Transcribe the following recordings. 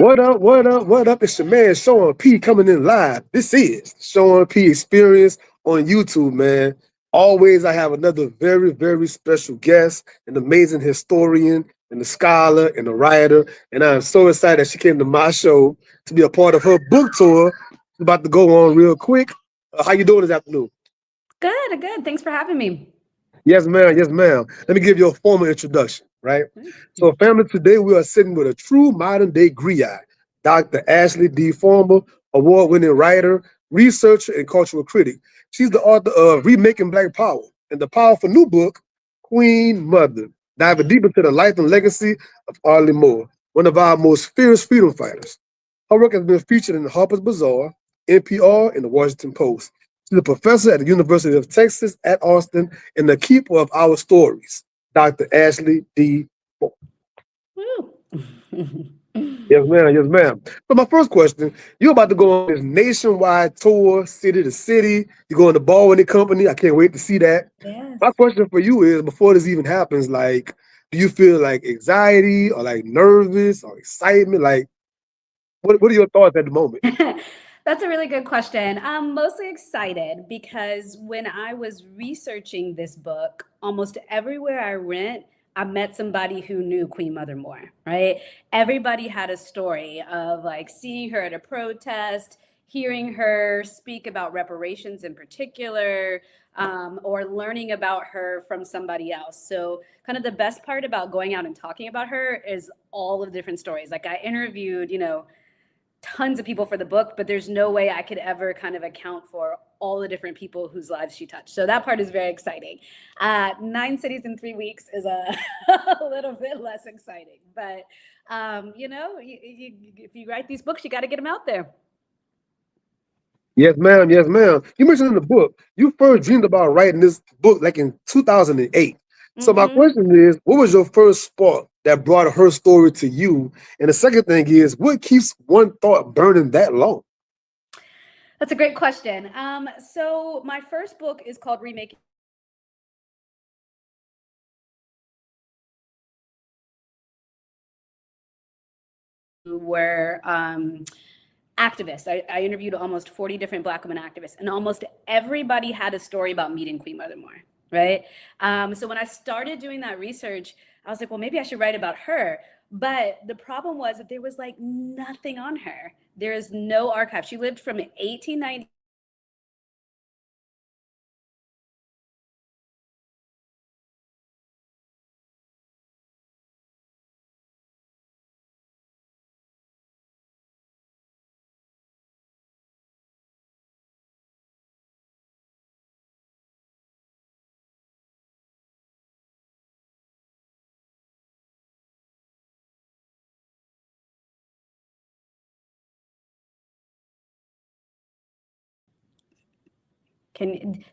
What up, what up, what up? It's your man Sean P coming in live. This is the Sean P Experience on YouTube, man. Always, I have another very, very special guest, an amazing historian, and a scholar, and a writer. And I'm so excited that she came to my show to be a part of her book tour. It's about to go on real quick. How you doing this afternoon? Good, good. Thanks for having me. Yes, ma'am. Yes, ma'am. Let me give you a formal introduction, right? So, Mm. family, today we are sitting with a true modern day griot, Dr. Ashley D. Farmer, award winning writer, researcher, and cultural critic. She's the author of Remaking Black Power and the powerful new book, Queen Mother, diving deep into the life and legacy of Audley Moore, one of our most fierce freedom fighters. Her work has been featured in Harper's Bazaar, NPR, and the Washington Post. She's a professor at the University of Texas at Austin and the keeper of our stories, Dr. Ashley D. Ford. Woo. Yes, ma'am. Yes, ma'am. So my first question, you're about to go on this nationwide tour, city to city. You're going to Ball with the company. I can't wait to see that. Yes. My question for you is, before this even happens, like, do you feel like anxiety or like nervous or excitement? Like, what are your thoughts at the moment? That's a really good question. I'm mostly excited because when I was researching this book, almost everywhere I went, I met somebody who knew Queen Mother Moore, right? Everybody had a story of like seeing her at a protest, hearing her speak about reparations in particular, or learning about her from somebody else. So, kind of the best part about going out and talking about her is all of the different stories. Like, I interviewed, tons of people for the book, but there's no way I could ever kind of account for all the different people whose lives she touched. So that part is very exciting. 9 cities in 3 weeks is a little bit less exciting, but if you write these books, you got to get them out there. Yes, ma'am. Yes, ma'am. You mentioned in the book you first dreamed about writing this book like in 2008. So my Hmm. question is, what was your first spark that brought her story to you? And the second thing is, what keeps one thought burning that long? That's a great question. So my first book is called Remaking. Were activists. I interviewed almost 40 different Black women activists, and almost everybody had a story about meeting Queen Mother Moore, right? So when I started doing that research, I was like, well, maybe I should write about her. But the problem was that there was like nothing on her. There is no archive. She lived from 1890.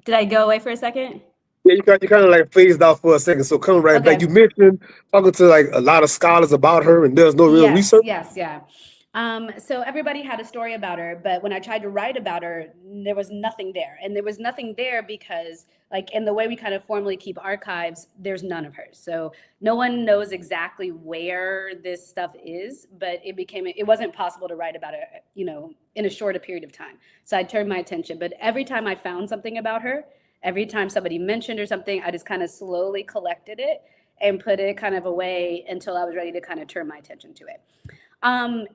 Did I go away for a second? Yeah, you kind of like phased out for a second. So come right back. You Okay. mentioned talking to like a lot of scholars about her, and there's no real Yes, research. yes, yeah. So everybody had a story about her, but when I tried to write about her, there was nothing there. And there was nothing there because, like, in the way we kind of formally keep archives, there's none of hers. So no one knows exactly where this stuff is, but it wasn't possible to write about it, in a shorter period of time. So I turned my attention. But every time I found something about her, every time somebody mentioned or something, I just kind of slowly collected it and put it kind of away until I was ready to kind of turn my attention to it.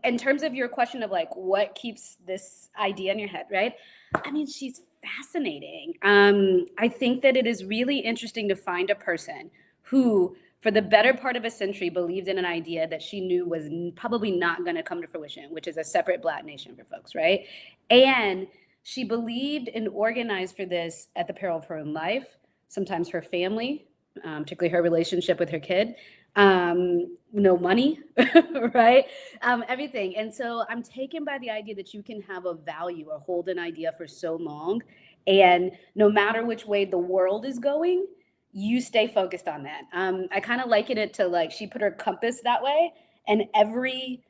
In terms of your question of like what keeps this idea in your head, right? I mean, she's fascinating. I think that it is really interesting to find a person who, for the better part of a century, believed in an idea that she knew was probably not going to come to fruition, which is a separate Black nation for folks, right? And she believed and organized for this at the peril of her own life, sometimes her family, particularly her relationship with her kid, no money, right? Everything. And so I'm taken by the idea that you can have a value or hold an idea for so long. And no matter which way the world is going, you stay focused on that. I kind of liken it to like she put her compass that way, and every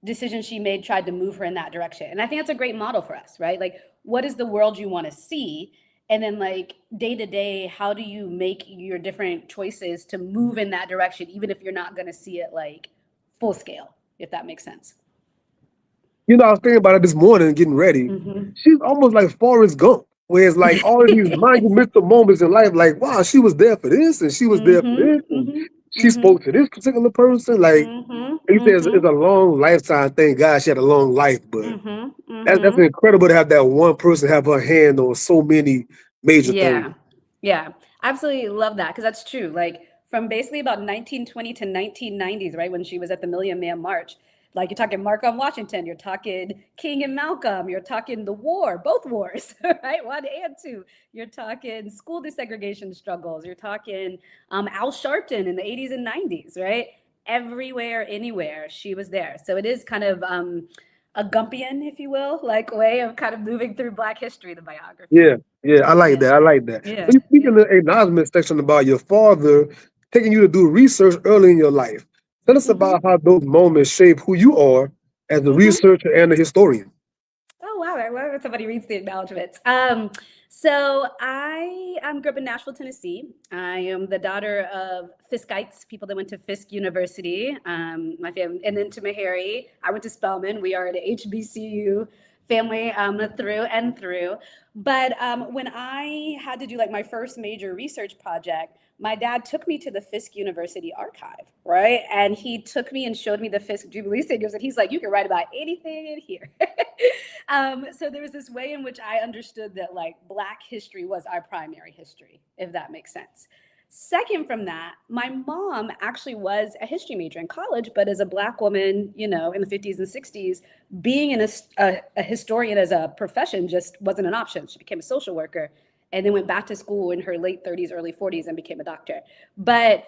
decision she made tried to move her in that direction. And I think that's a great model for us, right? Like, what is the world you want to see? And then, like, day to day, how do you make your different choices to move in that direction, even if you're not going to see it like full scale, if that makes sense? You know, I was thinking about it this morning, getting ready. Mm-hmm. She's almost like Forrest Gump, where it's like all of these monumental moments in life, like, wow, she was there for this, and she was there for Mm-hmm. this, and Mm-hmm. she Mm-hmm. spoke to this particular person. Like, Mm-hmm. you said, Mm-hmm. it's a long lifetime. Thank God she had a long life, but Mm-hmm. that's Mm-hmm. incredible to have that one person have her hand on so many major things. Yeah. Yeah. Absolutely love that because that's true. Like from basically about 1920 to 1990s, right? When she was at the Million Man March. Like you're talking Markham, Washington, you're talking King and Malcolm, you're talking the war, both wars, right? One and two. You're talking school desegregation struggles. You're talking Al Sharpton in the 80s and 90s, right? Everywhere, anywhere, she was there. So it is kind of a Gumpian, if you will, like way of kind of moving through Black history, the biography. Yeah, yeah, I like Yeah, that. I like that. So yeah, you speak yeah. in the acknowledgement section about your father taking you to do research early in your life. Tell us Mm-hmm. about how those moments shape who you are as a Mm-hmm. researcher and a historian. Oh wow! I love when somebody reads the acknowledgments. So I grew up in Nashville, Tennessee. I am the daughter of Fiskites, people that went to Fisk University. My family, and then to Meharry. I went to Spelman. We are an HBCU family through and through. But when I had to do like my first major research project, my dad took me to the Fisk University archive, right? And he took me and showed me the Fisk Jubilee Singers, and he's like, "You can write about anything in here." So there was this way in which I understood that like Black history was our primary history, if that makes sense. Second from that, my mom actually was a history major in college, but as a Black woman, you know, in the 50s and 60s, being a historian as a profession just wasn't an option. She became a social worker and then went back to school in her late 30s, early 40s and became a doctor. But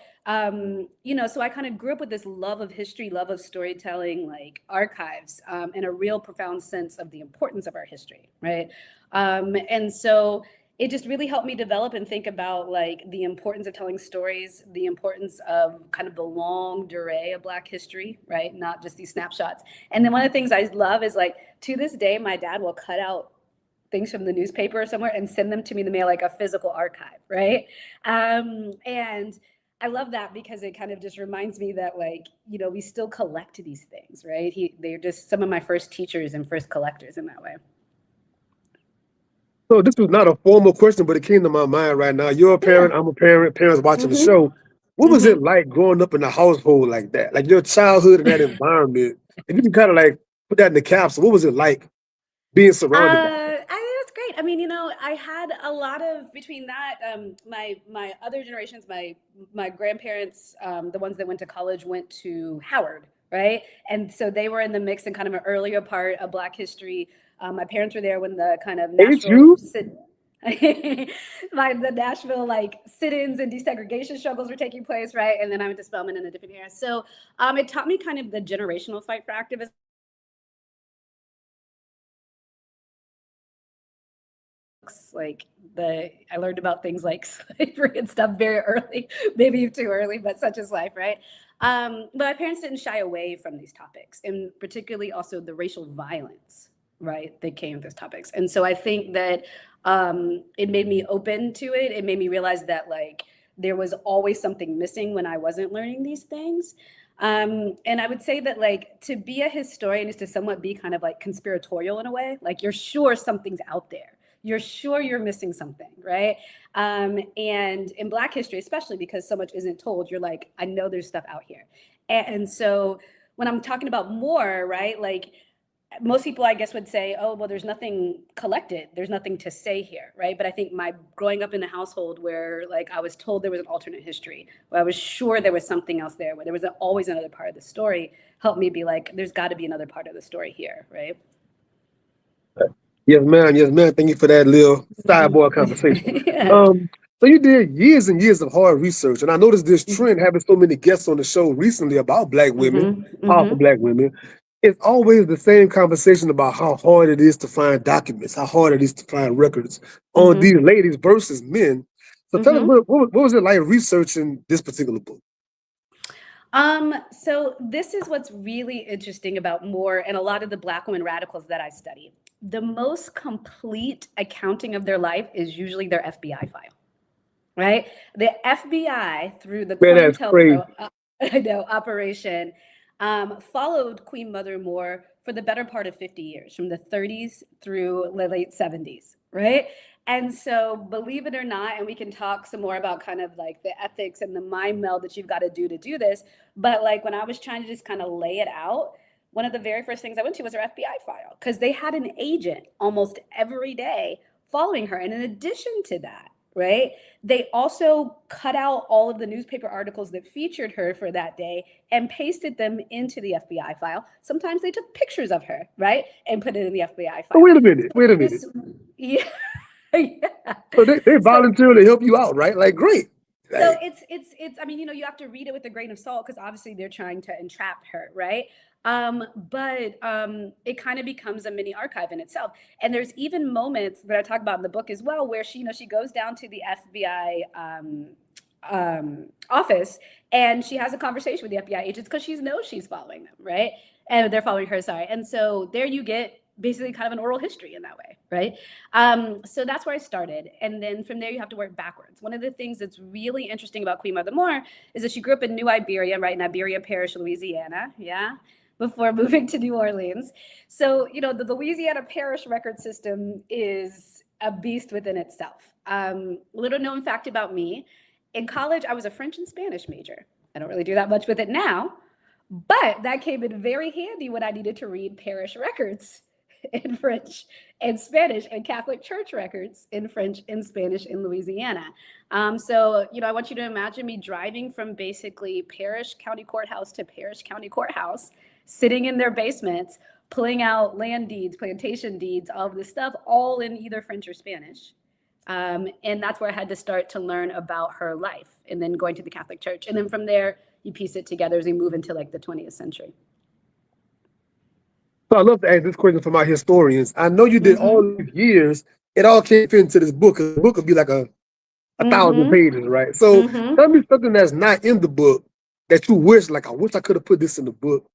you know, so I kind of grew up with this love of history, love of storytelling, like archives, and a real profound sense of the importance of our history, right? And so it just really helped me develop and think about like the importance of telling stories, the importance of kind of the long durée of Black history, right? Not just these snapshots. And then one of the things I love is like to this day, my dad will cut out things from the newspaper or somewhere and send them to me in the mail like a physical archive, right? And I love that because it kind of just reminds me that like, you know, we still collect these things, right? They're just some of my first teachers and first collectors in that way. So this was not a formal question, but it came to my mind right now. You're a Yeah. parent, I'm a parent, parents watching the Mm-hmm. show. What was it Mm-hmm. like growing up in a household like that? Like your childhood in that environment. If you can kind of like put that in the capsule, what was it like being surrounded by I think that's great. I mean, you know, I had a lot of between that. My other generations, my grandparents, the ones that went to college, went to Howard, right? And so they were in the mix and kind of an earlier part of Black history. My parents were there when the kind of Nashville HU? sit. The Nashville like sit-ins and desegregation struggles were taking place, right? And then I went to Spelman in a different era. So it taught me kind of the generational fight for activism. Like I learned about things like slavery and stuff very early, maybe too early, but such is life, right? But my parents didn't shy away from these topics, and particularly also the racial violence, right, that came with those topics. And so I think that it made me open to it. It made me realize that like there was always something missing when I wasn't learning these things. And I would say that like to be a historian is to somewhat be kind of like conspiratorial in a way. Like you're sure something's out there, you're sure you're missing something, right? And in Black history, especially because so much isn't told, you're like, I know there's stuff out here. And so when I'm talking about more, right, like most people, I guess, would say, oh, well, there's nothing collected. There's nothing to say here, right? But I think my growing up in a household where like I was told there was an alternate history, where I was sure there was something else there, where there was always another part of the story, helped me be like, there's got to be another part of the story here, right? Yes, ma'am. Yes, ma'am. Thank you for that little sidebar conversation. Yeah. Um, so you did years and years of hard research, and I noticed this trend having so many guests on the show recently about Black women, Mm-hmm. powerful Mm-hmm. Black women. It's always the same conversation about how hard it is to find documents, how hard it is to find records on Mm-hmm. these ladies versus men. So tell us, Mm-hmm. what was it like researching this particular book? So this is what's really interesting about Moore and a lot of the Black women radicals that I study. The most complete accounting of their life is usually their FBI file, right? The FBI through the Man, that's crazy. COINTELPRO operation followed Queen Mother Moore for the better part of 50 years, from the 30s through the late 70s, right? And so, believe it or not, and we can talk some more about kind of like the ethics and the mind meld that you've got to do this. But like when I was trying to just kind of lay it out, one of the very first things I went to was her FBI file, because they had an agent almost every day following her. And in addition to that, right, they also cut out all of the newspaper articles that featured her for that day and pasted them into the FBI file. Sometimes they took pictures of her, right, and put it in the FBI file. Oh, wait a minute. Wait a minute. Yeah. Yeah. So they voluntarily help you out, right? Like, great. So Like, it's I mean, you have to read it with a grain of salt, because obviously they're trying to entrap her, right? But it kind of becomes a mini archive in itself. And there's even moments that I talk about in the book as well, where she goes down to the FBI office, and she has a conversation with the FBI agents because she knows she's following them, right? And they're following her, sorry. And so there you get basically kind of an oral history in that way, right? So that's where I started. And then from there, you have to work backwards. One of the things that's really interesting about Queen Mother Moore is that she grew up in New Iberia, right? In Iberia Parish, Louisiana, yeah, before moving to New Orleans. So, the Louisiana Parish record system is a beast within itself. Little known fact about me, in college, I was a French and Spanish major. I don't really do that much with it now, but that came in very handy when I needed to read parish records in French and Spanish, and Catholic church records in French and Spanish in Louisiana. So, I want you to imagine me driving from basically parish county courthouse to parish county courthouse, sitting in their basements, pulling out land deeds, plantation deeds, all of this stuff, all in either French or Spanish. And that's where I had to start to learn about her life, and then going to the Catholic Church. And then from there, you piece it together as we move into like the 20th century. so I love to ask this question for my historians. I know you did all these years. It all came into this book. The book would be like a 1,000 pages, right? So tell me something that's not in the book that you wish, like, I wish I could have put this in the book.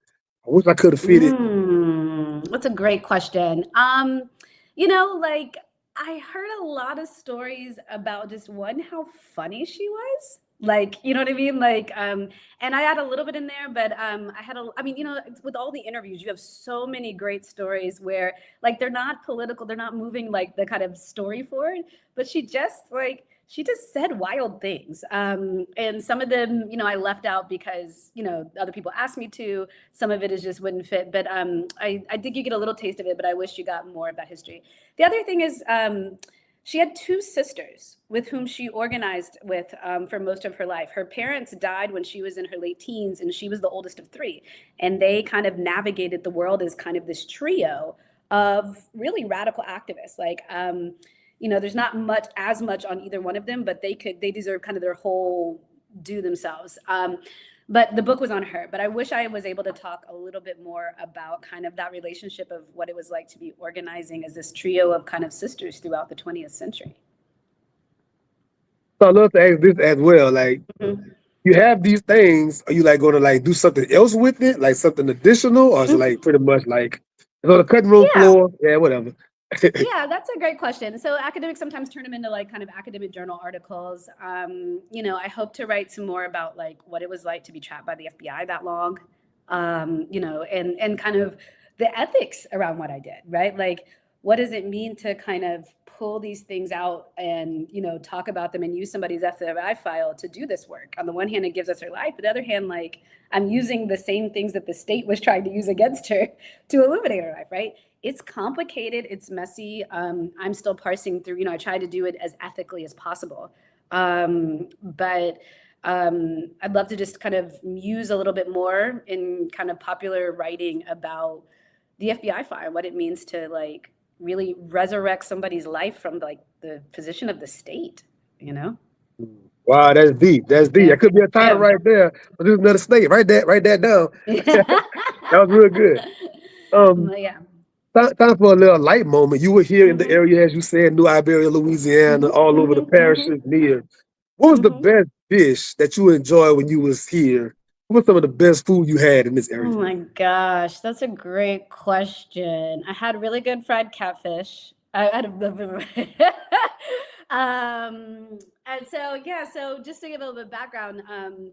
I wish I could have fit it. That's a great question. Like, I heard a lot of stories about just one, how funny she was. Like, you know what I mean? Like, and I had a little bit in there, but with all the interviews, you have so many great stories where like they're not political, they're not moving like the kind of story forward, but she just said wild things. And some of them, I left out because, other people asked me to. Some of it is just wouldn't fit. But I think you get a little taste of it, but I wish you got more of that history. The other thing is she had two sisters with whom she organized with for most of her life. Her parents died when she was in her late teens, and she was the oldest of three. And they kind of navigated the world as kind of this trio of really radical activists. Like, there's not as much on either one of them, but they deserve kind of their whole due themselves. But the book was on her. But I wish I was able to talk a little bit more about kind of that relationship of what it was like to be organizing as this trio of kind of sisters throughout the 20th century. So I love to ask this as well. Like, you have these things. Are you like going to like do something else with it, like something additional, or is it like pretty much like it's on the cutting room floor? Yeah, whatever. Yeah, that's a great question. So academics sometimes turn them into like kind of academic journal articles. I hope to write some more about like what it was like to be trapped by the FBI that long, and kind of the ethics around what I did, right? Like, what does it mean to kind of pull these things out and, talk about them and use somebody's FBI file to do this work? On the one hand, it gives us her life. On the other hand, like, I'm using the same things that the state was trying to use against her to illuminate her life, right? It's complicated. It's messy. I'm still parsing through, I try to do it as ethically as possible. But I'd love to just kind of muse a little bit more in kind of popular writing about the FBI file, what it means to like really resurrect somebody's life from like the position of the state, Wow, that's deep. That's deep. That could be a title right there. But there's another state. Write that down. That was real good. Yeah. Time for a little light moment. You were here in the area, as you said, New Iberia, Louisiana, all over the parishes near. What was the best dish that you enjoyed when you was here? What was some of the best food you had in this area? Oh my gosh, that's a great question. I had really good fried catfish. I had and so just to give a little bit of background,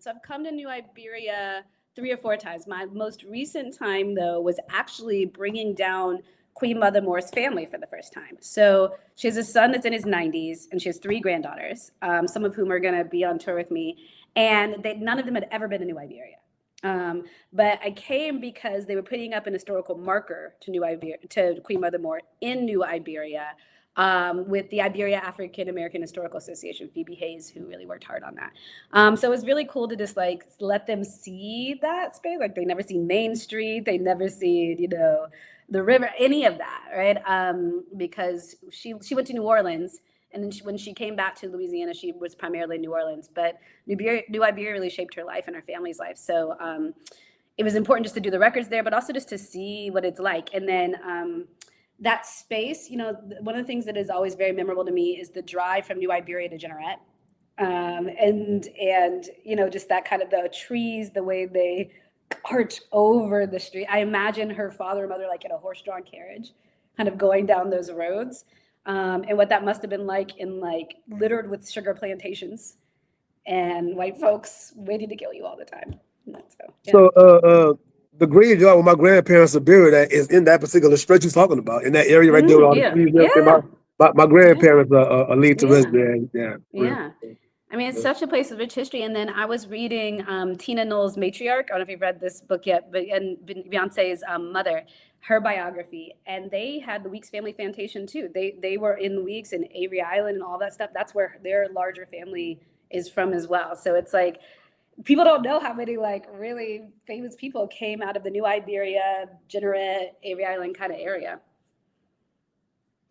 so I've come to New Iberia 3 or 4 times. My most recent time, though, was actually bringing down Queen Mother Moore's family for the first time. So she has a son that's in his 90s, and she has 3 granddaughters, some of whom are going to be on tour with me. And none of them had ever been to New Iberia. But I came because they were putting up an historical marker to to Queen Mother Moore in New Iberia, with the Iberia African American Historical Association, Phoebe Hayes, who really worked hard on that. So it was really cool to just like let them see that space. Like they never seen Main Street, they never seen, the river, any of that, right? Because she went to New Orleans. And then when she came back to Louisiana, she was primarily New Orleans, but New Iberia really shaped her life and her family's life. So it was important just to do the records there, but also just to see what it's like. And then that space, one of the things that is always very memorable to me is the drive from New Iberia to Jeanerette. And just that kind of the trees, the way they arch over the street. I imagine her father and mother like in a horse-drawn carriage, kind of going down those roads. And what that must have been like littered with sugar plantations and white folks waiting to kill you all the time. So the graveyard where my grandparents are buried at is in that particular stretch you're talking about, in that area right there with all the trees. My grandparents are laid to rest there. Yeah. I mean, it's such a place of rich history. And then I was reading Tina Knowles' Matriarch. I don't know if you've read this book yet, but and Beyonce's mother, her biography. And they had the Weeks family plantation too. They were in the Weeks and Avery Island and all that stuff. That's where their larger family is from as well. So it's like, people don't know how many like really famous people came out of the New Iberia, Jeanerette, Avery Island kind of area.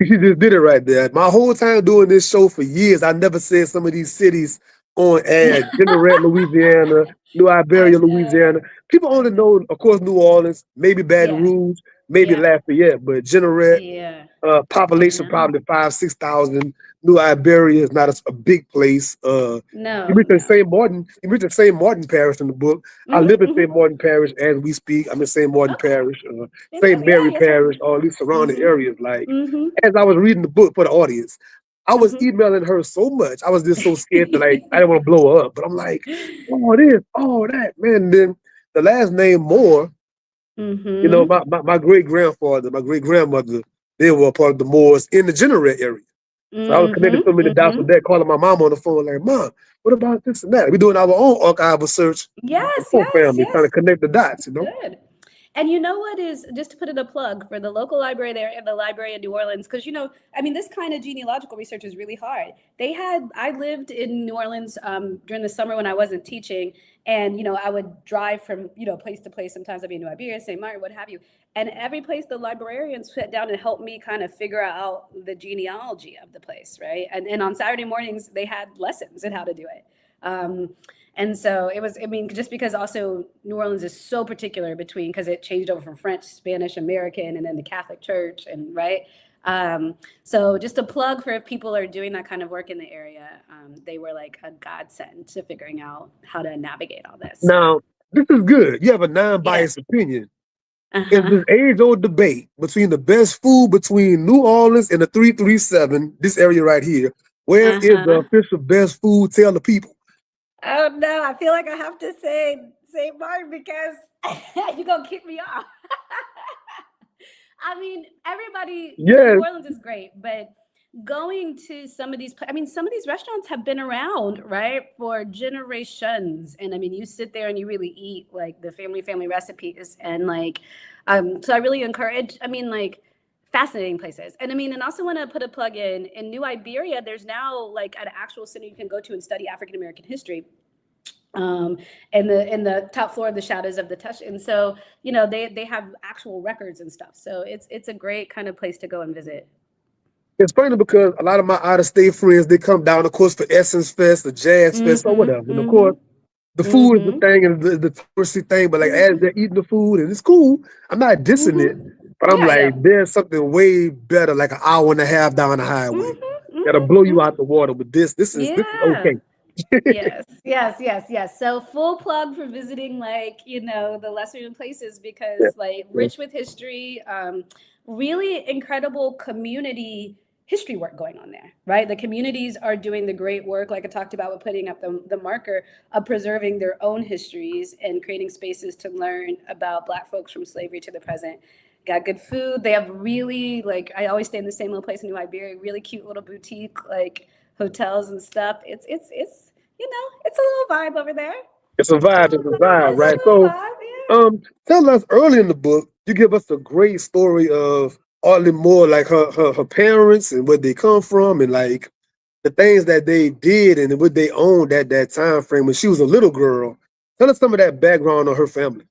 She just did it right there. My whole time doing this show for years, I never said some of these cities on air. Jeanerette, Louisiana, New Iberia, Louisiana. People only know, of course, New Orleans, maybe Baton Rouge, maybe Lafayette, but Jeanerette, population probably 5,000-6,000. New Iberia is not a big place. You mentioned St. Martin. You mentioned St. Martin Parish in the book. I live in St. Martin Parish as we speak. I'm in St. Martin Parish, St. Mary Parish, all these surrounding areas. Like, as I was reading the book for the audience, I was emailing her so much. I was just so scared that I didn't want to blow her up. But I'm like, oh, this, oh, that, man. And then the last name Moore, my great-grandfather, my great-grandmother, they were part of the Moors in the Jeanerette area. So I was connected so many dots with that, calling my mom on the phone, like, Mom, what about this and that? We're doing our own archival search. Family, trying to connect the dots, Good. And you know what is, just to put in a plug for the local library there and the library in New Orleans, because, this kind of genealogical research is really hard. I lived in New Orleans during the summer when I wasn't teaching, and, I would drive from, place to place. Sometimes I'd be in New Iberia, St. Martin, what have you. And every place the librarians sat down and helped me kind of figure out the genealogy of the place, right? And on Saturday mornings, they had lessons in how to do it. And so it was, just because also New Orleans is so particular because it changed over from French, Spanish, American, and then the Catholic Church, and right. So just a plug for if people are doing that kind of work in the area, they were like a godsend to figuring out how to navigate all this. Now, this is good. You have a non-biased opinion. It's this age-old debate between the best food between New Orleans and the 337, this area right here. Where is the official best food? Tell the people. Oh no, I feel like I have to say St. Martin because you're gonna kick me off. Everybody, New Orleans is great, but going to some of these restaurants have been around, right, for generations. And you sit there and you really eat like the family recipes, and so I really encourage, fascinating places. And and also want to put a plug in New Iberia, there's now like an actual center you can go to and study African American history. In the top floor of the Shadows of the Touch. And so, they have actual records and stuff. So it's a great kind of place to go and visit. It's funny because a lot of my out-of-state friends, they come down, of course, for Essence Fest, the Jazz Fest, or whatever. And of course, the food is the thing and the touristy thing, but like as they're eating the food, and it's cool, I'm not dissing it, but I'm there's something way better, like an hour and a half down the highway. That'll blow you out the water. But this is okay. Yes. So full plug for visiting the lesser known places because rich with history, really incredible community history work going on there, right? The communities are doing the great work, like I talked about with putting up the marker of preserving their own histories and creating spaces to learn about Black folks from slavery to the present. Got good food. They have really, like, I always stay in the same little place in New Iberia, really cute little boutique, like hotels and stuff. It's you know, it's a little vibe over there. It's a vibe. It's a vibe, It's a right? little So, vibe, yeah. tell us early in the book, you give us a great story of Audley Moore, like her parents and where they come from, and like the things that they did and what they owned at that time frame when she was a little girl. Tell us some of that background on her family.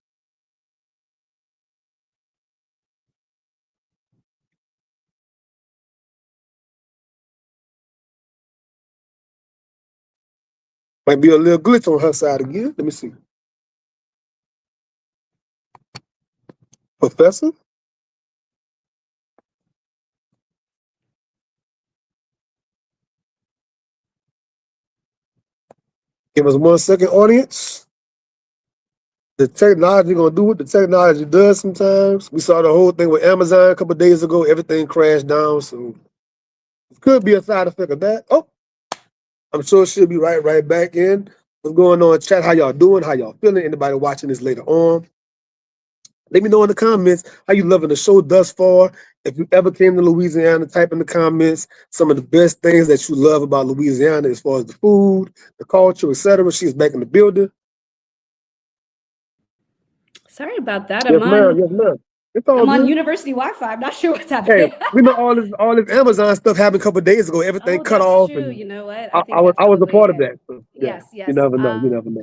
Might be a little glitch on her side again. Let me see. Professor? Give us 1 second, audience. The technology gonna do what the technology does sometimes. We saw the whole thing with Amazon a couple of days ago. Everything crashed down, so it could be a side effect of that. Oh, I'm sure she'll be right back in. What's going on, chat? How y'all doing? How y'all feeling? Anybody watching this later on? Let me know in the comments how you loving the show thus far. If you ever came to Louisiana, type in the comments some of the best things that you love about Louisiana as far as the food, the culture, etc. She's back in the building. Sorry about that. Yes, ma'am. Yes, ma'am. It's all I'm on good. university Wi-Fi. I'm not sure what's Hey, happening. we know all this Amazon stuff happened a couple of days ago. Everything Oh, cut that's off, true. and You know what? I, I I think was that's I was a probably part of it. that. So, yeah, Yes, you yes. never know. You never know.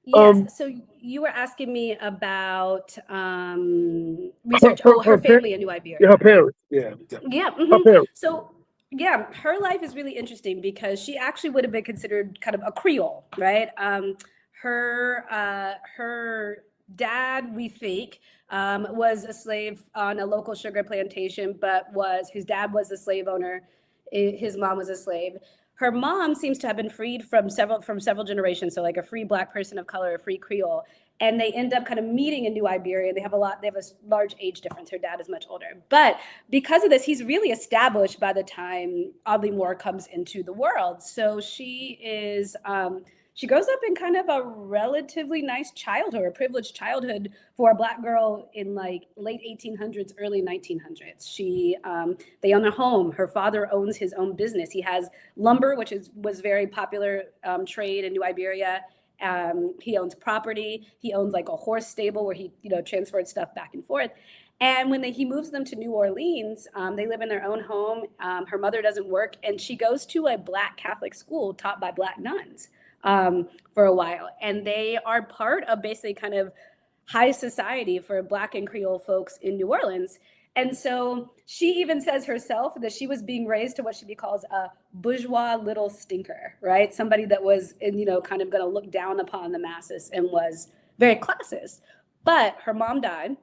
Yes. So you were asking me about Her research. her Oh, her her, par- family in New yeah, Iberia. her parents. Yeah, yeah. Yeah. Her parents. So yeah, her life is really interesting because she actually would have been considered kind of a Creole, right? Her dad, we think, was a slave on a local sugar plantation, but was his dad was a slave owner. His mom was a slave. Her mom seems to have been freed from several generations, so like a free Black person of color, a free Creole, and they end up kind of meeting in New Iberia. They have a large age difference. Her dad is much older, but because of this, he's really established by the time Audley Moore comes into the world. So she grows up in kind of a relatively nice childhood, a privileged childhood for a Black girl in like late 1800s, early 1900s. They own a home. Her father owns his own business. He has lumber, which was very popular trade in New Iberia. He owns property. He owns like a horse stable where he transferred stuff back and forth. And when he moves them to New Orleans, they live in their own home. Her mother doesn't work, and she goes to a Black Catholic school taught by Black nuns for a while. And they are part of basically kind of high society for Black and Creole folks in New Orleans. And so she even says herself that she was being raised to what she calls a bourgeois little stinker, right? Somebody that was, kind of going to look down upon the masses and was very classist. But her mom died,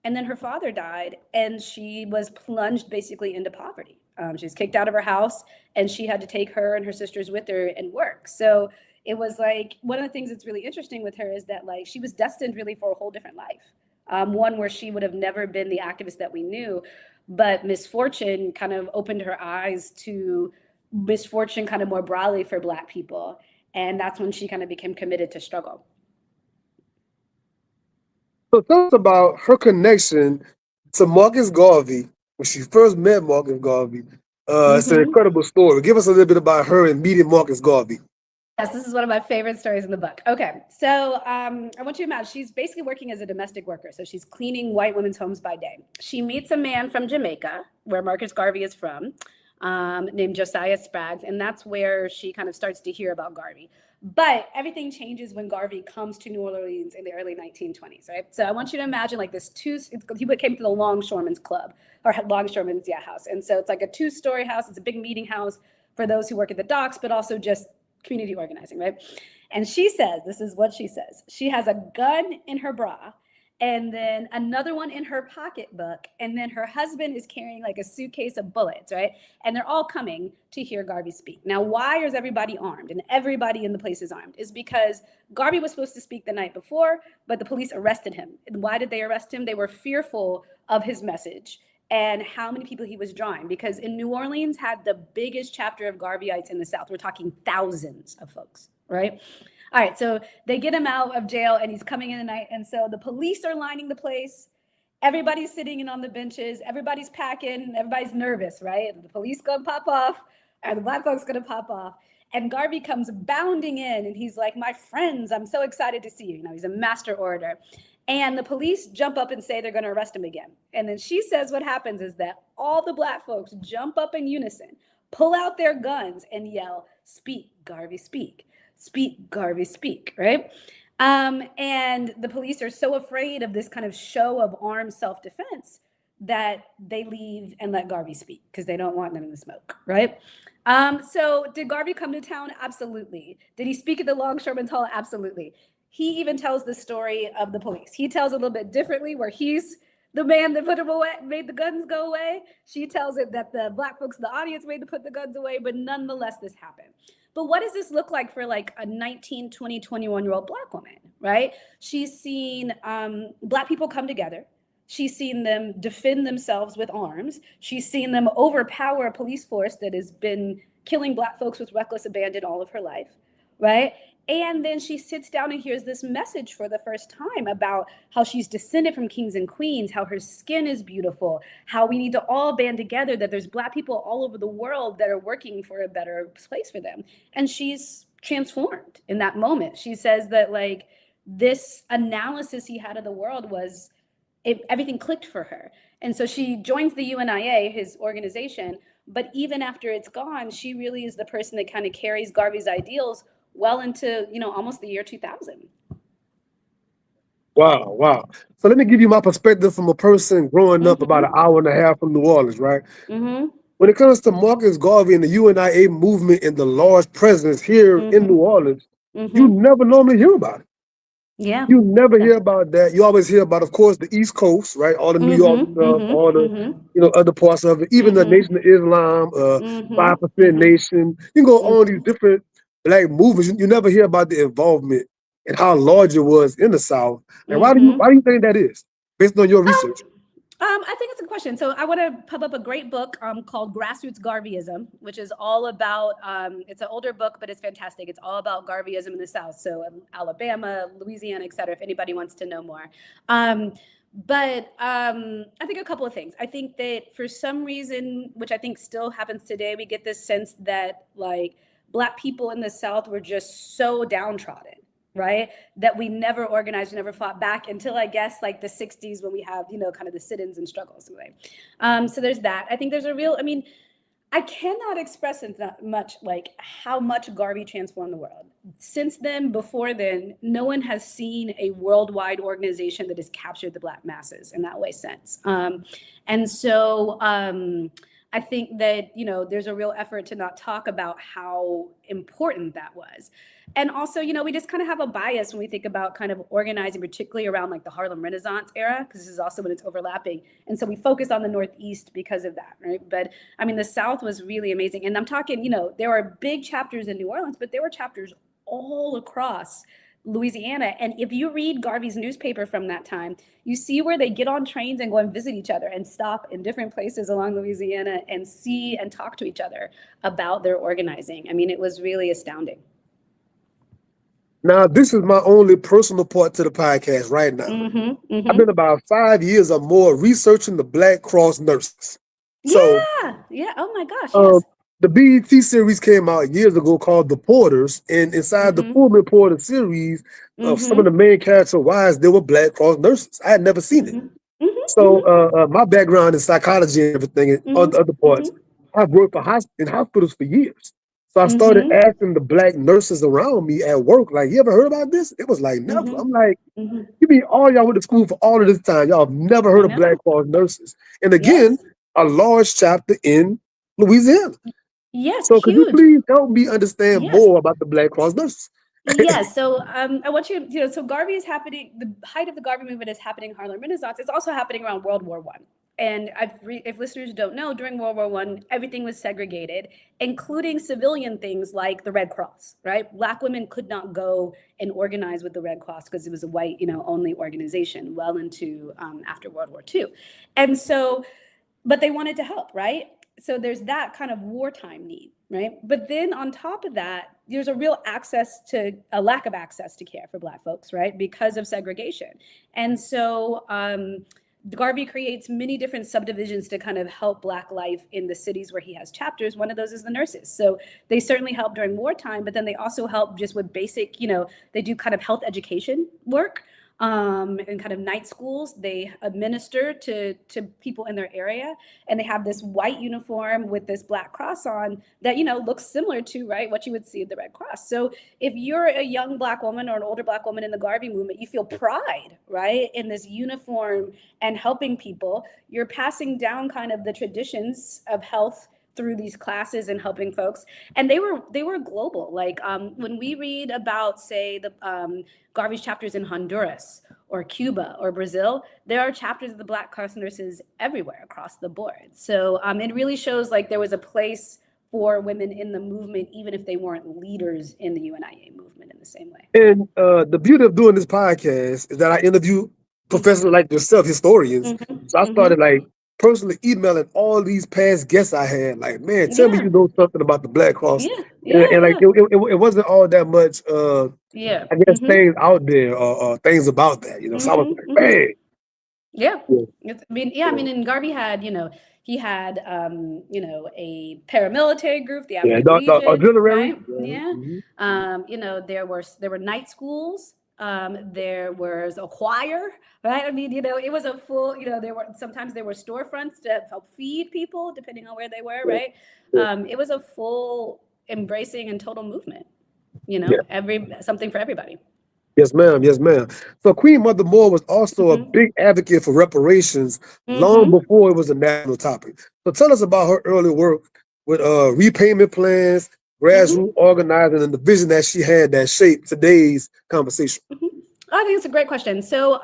and then her father died, and she was plunged basically into poverty. She was kicked out of her house, and she had to take her and her sisters with her and work. So it was like one of the things that's really interesting with her is that like she was destined really for a whole different life, one where she would have never been the activist that we knew, but misfortune kind of opened her eyes to misfortune kind of more broadly for Black people, and that's when she kind of became committed to struggle. So tell us about her connection to Marcus Garvey when she first met Marcus Garvey. It's an incredible story. Give us a little bit about her and meeting Marcus Garvey. Yes, this is one of my favorite stories in the book. Okay, so I want you to imagine she's basically working as a domestic worker. So she's cleaning white women's homes by day. She meets a man from Jamaica, where Marcus Garvey is from, named Josiah Spraggs, and that's where she kind of starts to hear about Garvey. But everything changes when Garvey comes to New Orleans in the early 1920s, right? So I want you to imagine like this he came to the Longshoremen's Club, or Longshoremen's house. And so it's like a two-story house. It's a big meeting house for those who work at the docks, but also just community organizing, right? And she says, this is what she says. She has a gun in her bra, and then another one in her pocketbook, and then her husband is carrying like a suitcase of bullets, right? And they're all coming to hear Garvey speak. Now, why is everybody armed and everybody in the place is armed? Is because Garvey was supposed to speak the night before, but the police arrested him. And why did they arrest him? They were fearful of his message. and how many people he was drawing, because in New Orleans had the biggest chapter of Garveyites in the South. We're talking thousands of folks, right? All right, so they get him out of jail and he's coming in the night. And so the police are lining the place. Everybody's sitting in on the benches. Everybody's packing. Everybody's nervous, right? The police gonna pop off, or the black folks gonna pop off. And Garvey comes bounding in and he's like, my friends, I'm so excited to see you. You know, he's a master orator. And the police jump up and say they're going to arrest him again. And then she says what happens is that all the black folks jump up in unison, pull out their guns and yell, speak, Garvey, speak. Speak, Garvey, speak, right? And the police are so afraid of this kind of show of armed self-defense that they leave and let Garvey speak because they don't want none of the smoke, right? So did Garvey come to town? Absolutely. Did he speak at the Longshoremen's Hall? Absolutely. He even tells the story of the police. He tells a little bit differently, where he's the man that put him away, made the guns go away. She tells it that the black folks in the audience made to put the guns away, but nonetheless, this happened. But what does this look like for like a 19, 20, 21-year-old black woman, right? She's seen black people come together. She's seen them defend themselves with arms. She's seen them overpower a police force that has been killing black folks with reckless abandon all of her life, right? And then she sits down and hears this message for the first time about how she's descended from kings and queens, how her skin is beautiful, how we need to all band together, that there's black people all over the world that are working for a better place for them. And she's transformed in that moment. She says that like this analysis he had of the world was, everything clicked for her. And so she joins the UNIA, his organization, but even after it's gone, she really is the person that kind of carries Garvey's ideals well into, you know, almost the year 2000. Wow, wow. So let me give you my perspective from a person growing up about an hour and a half from New Orleans, right? When it comes to Marcus Garvey and the UNIA movement and the large presence here in New Orleans, you never normally hear about it. Yeah. You never hear about that. You always hear about, of course, the East Coast, right? All the New York stuff, all the, you know, other parts of it, even the Nation of Islam, 5% Nation. You can go on these different black movements. You never hear about the involvement and how large it was in the South. And why do you think that is, based on your research? I think it's a question. So I want to pub up a great book called Grassroots Garveyism, which is all about, it's an older book, but it's fantastic. It's all about Garveyism in the South. So Alabama, Louisiana, et cetera, if anybody wants to know more. But I think a couple of things. I think that for some reason, which I think still happens today, we get this sense that like Black people in the South were just so downtrodden, right? That we never organized, never fought back until I guess like the 60s when we have, you know, kind of the sit-ins and struggles. Right? So there's that. I think there's a real, I mean, I cannot express it that much like how much Garvey transformed the world. Since then, before then, no one has seen a worldwide organization that has captured the Black masses in that way since. And so I think that, you know, there's a real effort to not talk about how important that was. And also, you know, we just kind of have a bias when we think about kind of organizing, particularly around like the Harlem Renaissance era, because this is also when it's overlapping. And so we focus on the Northeast because of that, right? But I mean, the South was really amazing. And I'm talking, you know, there are big chapters in New Orleans, but there were chapters all across Louisiana. And if you read Garvey's newspaper from that time, you see where they get on trains and go and visit each other and stop in different places along Louisiana and see and talk to each other about their organizing. I mean, it was really astounding. Now, this is my only personal part to the podcast right now. I've been about 5 years or more researching the Black Cross nurses. So, yeah. Oh my gosh, yes. The BET series came out years ago called The Porters, and inside the Pullman Porter series, of some of the main character wives, they were Black Cross nurses. I had never seen it. So my background in psychology and everything, and other parts, I've worked in hospitals for years. So I started asking the Black nurses around me at work, like, you ever heard about this? It was like, never. I'm like, you mean all y'all went to school for all of this time, y'all have never heard of Black Cross nurses? And again, a large chapter in Louisiana. Yes, so could you please help me understand more about the Black Cross nurses? Yes. So I want you to, so Garvey is happening, the height of the Garvey movement is happening in Harlem Renaissance. It's also happening around World War I. And if listeners don't know, during World War I, everything was segregated, including civilian things like the Red Cross, right? Black women could not go and organize with the Red Cross because it was a white, you know, only organization well into after World War II. And so but they wanted to help, right? So there's that kind of wartime need, right? But then on top of that, there's a lack of access to care for Black folks, right? Because of segregation. And so Garvey creates many different subdivisions to kind of help Black life in the cities where he has chapters. One of those is the nurses. So they certainly help during wartime, but then they also help just with basic, they do kind of health education work. In kind of night schools. They administer to people in their area, and they have this white uniform with this Black cross on that, looks similar to, right, what you would see at the Red Cross. So if you're a young Black woman or an older Black woman in the Garvey movement, you feel pride, right, in this uniform and helping people. You're passing down kind of the traditions of health through these classes and helping folks. And they were global. Like when we read about, say, the Garvey's chapters in Honduras or Cuba or Brazil, there are chapters of the Black cross nurses everywhere across the board. So it really shows like there was a place for women in the movement, even if they weren't leaders in the UNIA movement in the same way. And the beauty of doing this podcast is that I interview professors like yourself, historians. So I started like personally emailing all these past guests I had, like, man, tell me you know something about the Black Cross. And like it wasn't all that much I guess things out there or things about that, So I was like, man. I mean, and Garvey had, he had, a paramilitary group, the African Legion, auxiliary. Right? There were night schools. There was a choir, right? I mean, it was a full, sometimes there were storefronts to help feed people depending on where they were, right? It was a full embracing and total movement, something for everybody. Yes, ma'am. Yes, ma'am. So Queen Mother Moore was also a big advocate for reparations long before it was a national topic. So tell us about her early work with repayment plans, grassroots organizing, and the vision that she had that shaped today's conversation. I think it's a great question. So,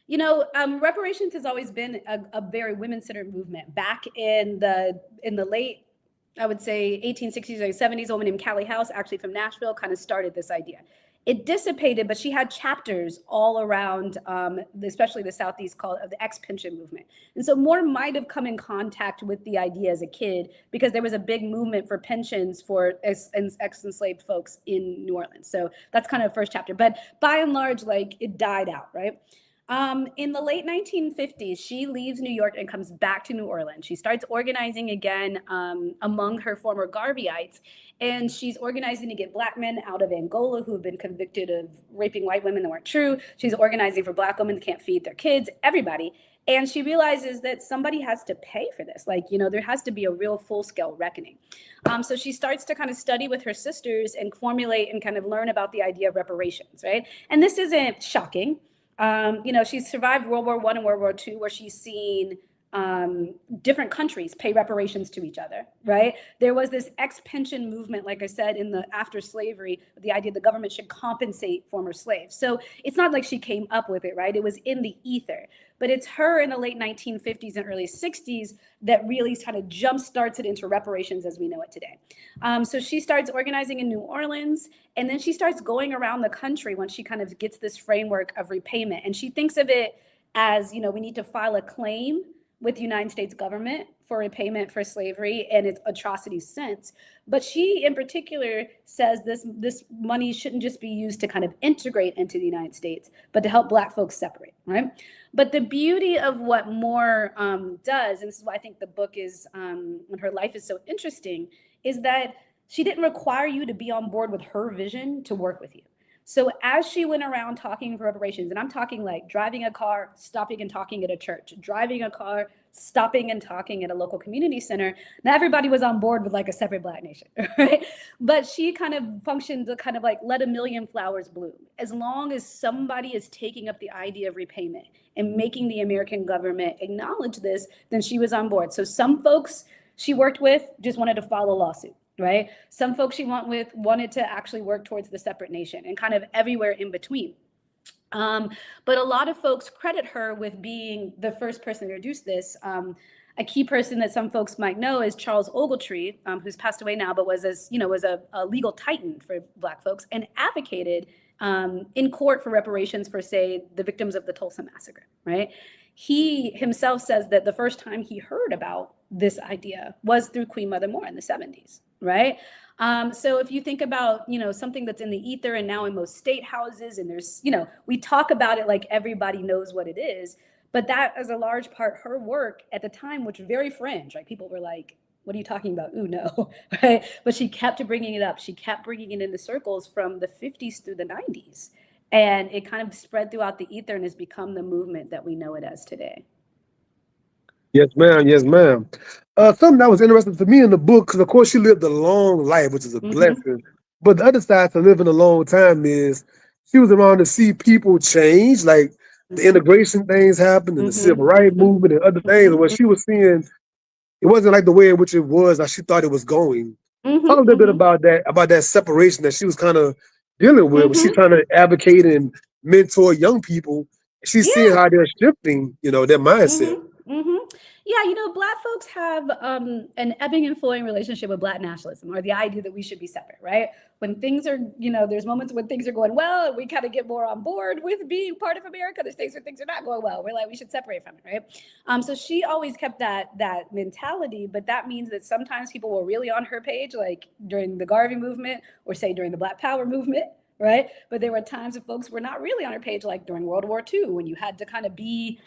reparations has always been a very women-centered movement. Back in the late, I would say 1860s or 70s, a woman named Callie House, actually from Nashville, kind of started this idea. It dissipated, but she had chapters all around, especially the Southeast, called the ex-pension movement. And so Moore might have come in contact with the idea as a kid because there was a big movement for pensions for ex-enslaved folks in New Orleans. So that's kind of the first chapter. But by and large, like, it died out, right? In the late 1950s, she leaves New York and comes back to New Orleans. She starts organizing again among her former Garveyites. And she's organizing to get Black men out of Angola who have been convicted of raping white women that weren't true. She's organizing for Black women that can't feed their kids, everybody. And she realizes that somebody has to pay for this. Like, there has to be a real full-scale reckoning. So she starts to kind of study with her sisters and formulate and kind of learn about the idea of reparations, right? And this isn't shocking. She's survived World War I and World War II, where she's seen different countries pay reparations to each other, right? There was this ex-pension movement, like I said, after slavery, the idea the government should compensate former slaves. So it's not like she came up with it, right? It was in the ether. But it's her in the late 1950s and early 60s that really kind of jump starts it into reparations as we know it today. So she starts organizing in New Orleans, and then she starts going around the country when she kind of gets this framework of repayment. And she thinks of it as, we need to file a claim with the United States government for repayment for slavery and its atrocities since. But she in particular says this money shouldn't just be used to kind of integrate into the United States, but to help Black folks separate, right? But the beauty of what Moore does, and this is why I think the book is, when her life is so interesting, is that she didn't require you to be on board with her vision to work with you. So as she went around talking for reparations, and I'm talking like driving a car, stopping and talking at a church, driving a car, stopping and talking at a local community center, not everybody was on board with like a separate Black nation, right? But she kind of functioned to kind of like let a million flowers bloom. As long as somebody is taking up the idea of repayment and making the American government acknowledge this, then she was on board. So some folks she worked with just wanted to file a lawsuit. Right? Some folks she wanted to actually work towards the separate nation, and kind of everywhere in between. But a lot of folks credit her with being the first person to introduce this. A key person that some folks might know is Charles Ogletree, who's passed away now, but was a legal titan for Black folks and advocated in court for reparations for, say, the victims of the Tulsa massacre. Right? he himself says that the first time he heard about this idea was through Queen Mother Moore in the 70s, right? So if you think about, something that's in the ether and now in most state houses, and there's, we talk about it like everybody knows what it is, but that is a large part her work at the time, which was very fringe, right? People were like, what are you talking about? Ooh, no, right? But she kept bringing it up. She kept bringing it into circles from the 50s through the 90s. And it kind of spread throughout the ether and has become the movement that we know it as today. Yes, ma'am. Yes, ma'am. Something that was interesting to me in the book, because of course she lived a long life, which is a blessing. But the other side to living a long time is she was around to see people change, like the integration things happen and the civil rights movement and other things. And what she was seeing, it wasn't like the way in which it was, like she thought it was going. Talk a little bit about that separation that she was kind of dealing with. Was she trying to advocate and mentor young people? She's seeing how they're shifting, their mindset. Yeah, Black folks have an ebbing and flowing relationship with Black nationalism, or the idea that we should be separate, right? When things are, there's moments when things are going well, and we kind of get more on board with being part of America. There's things where things are not going well. We're like, we should separate from it, right? So she always kept that mentality, but that means that sometimes people were really on her page, like during the Garvey movement, or say during the Black Power movement, right? But there were times that folks were not really on her page, like during World War II, when you had to kind of be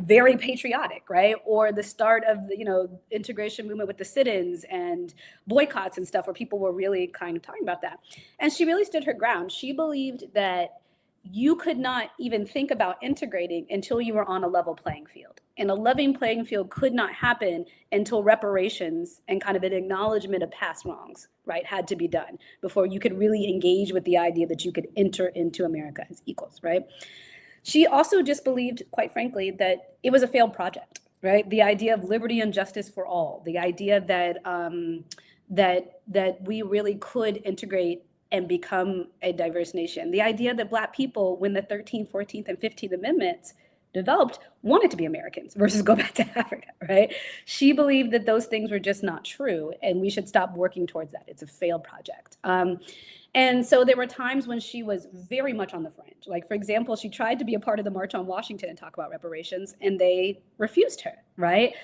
very patriotic, right? Or the start of the, integration movement with the sit-ins and boycotts and stuff, where people were really kind of talking about that. And she really stood her ground. She believed that you could not even think about integrating until you were on a level playing field. And a level playing field could not happen until reparations and kind of an acknowledgement of past wrongs, right, had to be done before you could really engage with the idea that you could enter into America as equals, right? She also just believed, quite frankly, that it was a failed project, right? The idea of liberty and justice for all, the idea that that we really could integrate and become a diverse nation, the idea that Black people, when the 13th, 14th, and 15th Amendments developed, wanted to be Americans versus go back to Africa, right? She believed that those things were just not true, and we should stop working towards that. It's a failed project. And so there were times when she was very much on the fringe. Like, for example, she tried to be a part of the March on Washington and talk about reparations, and they refused her, right?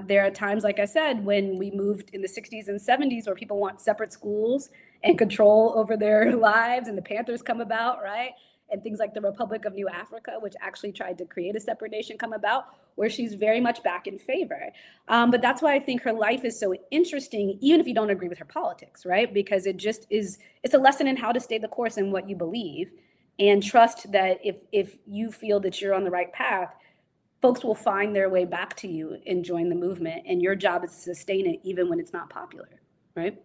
There are times, like I said, when we moved in the 60s and 70s where people want separate schools and control over their lives, and the Panthers come about, right? And things like the Republic of New Africa, which actually tried to create a separate nation, come about, where she's very much back in favor. But that's why I think her life is so interesting, even if you don't agree with her politics, right? Because it just is, it's a lesson in how to stay the course in what you believe, and trust that if you feel that you're on the right path, folks will find their way back to you and join the movement. And your job is to sustain it even when it's not popular, right?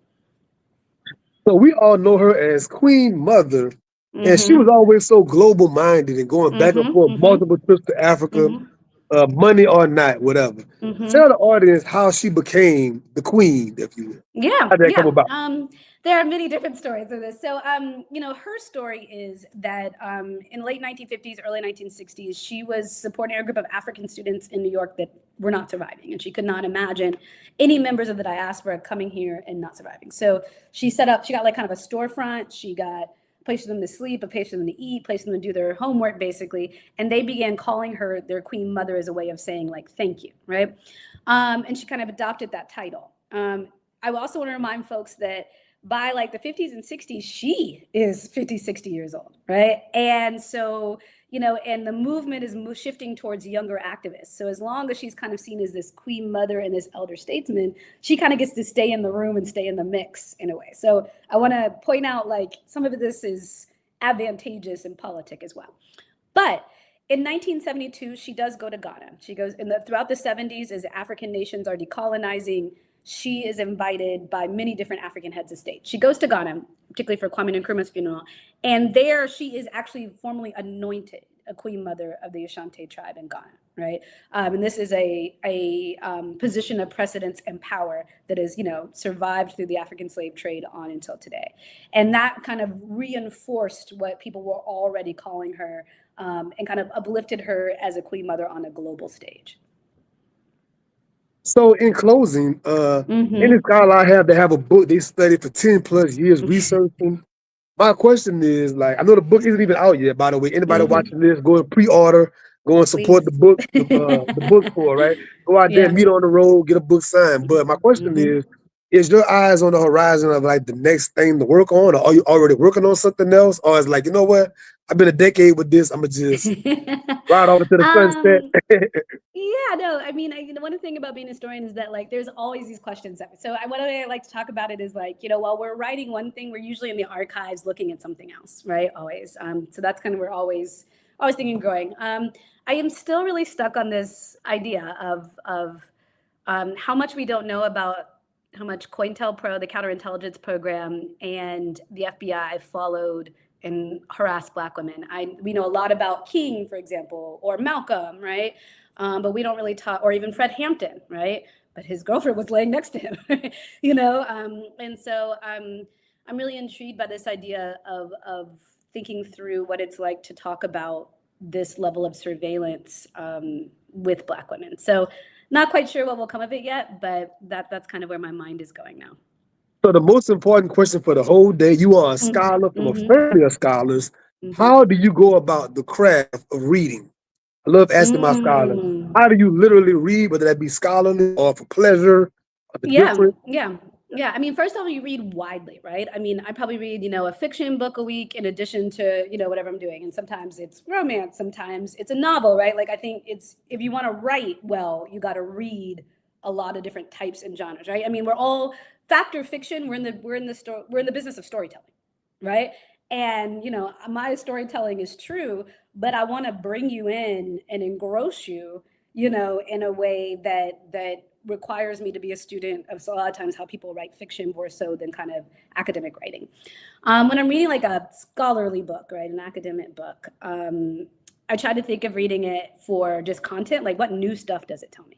So we all know her as Queen Mother, and she was always so global minded and going back and forth, multiple trips to Africa, money or not, whatever. Tell the audience how she became the queen, if you will. Yeah, How did that come about? There are many different stories of this. So, her story is that in late 1950s, early 1960s, she was supporting a group of African students in New York that were not surviving, and she could not imagine any members of the diaspora coming here and not surviving. So she got like kind of a storefront. She got a place for them to sleep, a place for them to eat, a place for them to do their homework, basically. And they began calling her their Queen Mother as a way of saying, like, thank you, right? And she kind of adopted that title. I also want to remind folks that by like the 50s and 60s, she is 50, 60 years old, right? And so, and the movement is shifting towards younger activists. So as long as she's kind of seen as this Queen Mother and this elder statesman, she kind of gets to stay in the room and stay in the mix in a way. So I want to point out, like, some of this is advantageous in politics as well. But in 1972, she does go to Ghana. She goes throughout the 70s, as African nations are decolonizing, she is invited by many different African heads of state. She goes to Ghana, particularly for Kwame Nkrumah's funeral. And there she is actually formally anointed a Queen Mother of the Ashanti tribe in Ghana, right? And this is a position of precedence and power that has, survived through the African slave trade on until today. And that kind of reinforced what people were already calling her, and kind of uplifted her as a Queen Mother on a global stage. So in closing, any scholar I have to have a book they studied for 10 plus years researching. My question is, like, I know the book isn't even out yet, by the way. Anybody watching this, go and pre-order. Go and support the Please. book, the bookstore, right? Go out there, Yeah. meet on the road, get a book signed. But my question Mhm. is your eyes on the horizon of like the next thing to work on, or are you already working on something else? Or it's like, you know what? I've been a decade with this. I'm gonna just ride off into the sunset. um, yeah, no, I mean, one thing about being a historian is that like there's always these questions. So what I like to talk about it is like, while we're writing one thing, we're usually in the archives looking at something else, right? Always. So that's kind of we're always thinking and growing. I am still really stuck on this idea of how much we don't know about how much COINTELPRO, the counterintelligence program, and the FBI followed and harassed Black women. We know a lot about King, for example, or Malcolm, right? But we don't really talk, or even Fred Hampton, right? But his girlfriend was laying next to him, and so I'm really intrigued by this idea of thinking through what it's like to talk about this level of surveillance with Black women. So not quite sure what will come of it yet, but that's kind of where my mind is going now. So the most important question for the whole day, you are a scholar from a Mm-hmm. family of scholars. Mm-hmm. How do you go about the craft of reading? I love asking my scholars, Mm. how do you literally read, whether that be scholarly or for pleasure or the Yeah, different? yeah, yeah. I mean, first of all, you read widely, right? I mean, I probably read, a fiction book a week in addition to, whatever I'm doing. And sometimes it's romance, sometimes it's a novel, right? Like I think it's if you want to write well, you got to read a lot of different types and genres, right? I mean, we're all fact or fiction. We're in the business of storytelling, right? And my storytelling is true, but I want to bring you in and engross you, in a way that requires me to be a student of a lot of times how people write fiction more so than kind of academic writing. When I'm reading like a scholarly book, right, an academic book, I try to think of reading it for just content, like what new stuff does it tell me?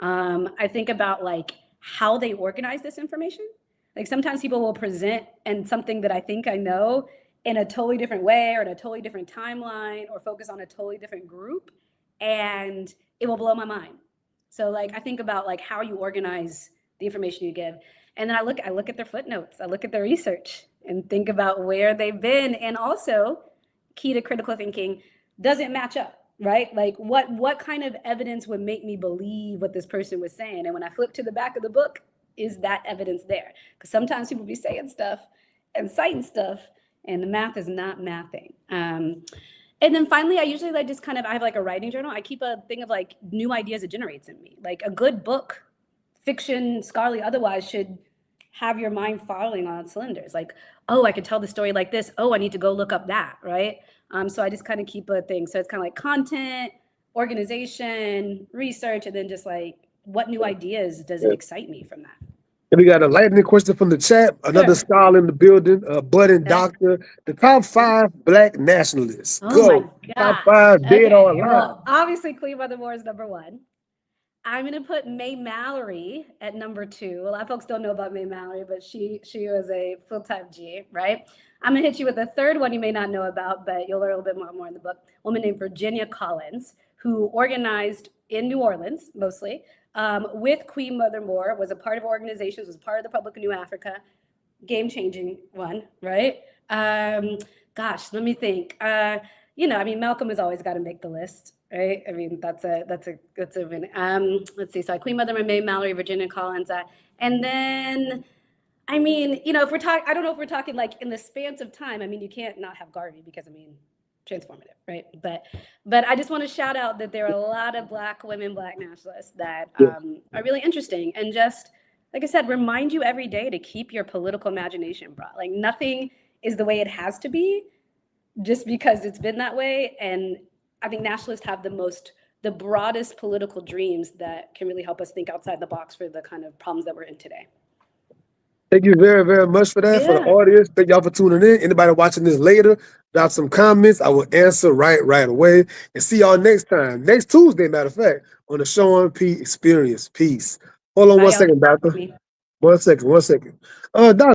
I think about like how they organize this information. Like sometimes people will present and something that I think I know in a totally different way or in a totally different timeline or focus on a totally different group, and it will blow my mind. So like I think about like how you organize the information you give, and then I look at their footnotes, I look at their research, and think about where they've been, and also key to critical thinking, does it match up? Right? Like what kind of evidence would make me believe what this person was saying? And when I flip to the back of the book, is that evidence there? Because sometimes people be saying stuff and citing stuff, and the math is not mathing. And then finally, I usually like just kind of I have like a writing journal. I keep a thing of like new ideas it generates in me. Like a good book, fiction, scholarly, otherwise, should have your mind firing on cylinders. Like, oh, I could tell the story like this. Oh, I need to go look up that, right? So I just kind of keep a thing. So it's kind of like content, organization, research, and then just like what new ideas does it excite me from that? And we got a lightning question from the chat. Another Sure. scholar in the building, budding Okay. doctor. The top 5 Black nationalists. Oh my Go. Top gosh. 5, dead or Okay. alive. Well, obviously, Queen Mother Moore is number one. I'm gonna put May Mallory at number two. A lot of folks don't know about May Mallory, but she was a full-time G, right? I'm gonna hit you with a third one you may not know about, but you'll learn a little bit more in the book. A woman named Virginia Collins, who organized in New Orleans mostly with Queen Mother Moore, was a part of organizations, was part of the Republic of New Africa, game-changing one, right? Gosh, let me think. I mean, Malcolm has always got to make the list, right? I mean, that's a win. Let's see. So Queen Mother, May Mallory, Virginia Collins, and then, I mean, if we're talking, I don't know if we're talking like in the spans of time. I mean, you can't not have Garvey because I mean, transformative, right? But I just want to shout out that there are a lot of Black women, Black nationalists that are really interesting and just like I said, remind you every day to keep your political imagination broad. Like nothing is the way it has to be just because it's been that way. And I think nationalists have the broadest political dreams that can really help us think outside the box for the kind of problems that we're in today. Thank you very, very much for that. For the Yeah. audience, thank y'all for tuning in. Anybody watching this later, drop some comments. I will answer right away. And see y'all next time. Next Tuesday, matter of fact, on the Sean P Experience. Peace. Hold on Bye, one y'all. second, doctor. Me. One second. Doctor.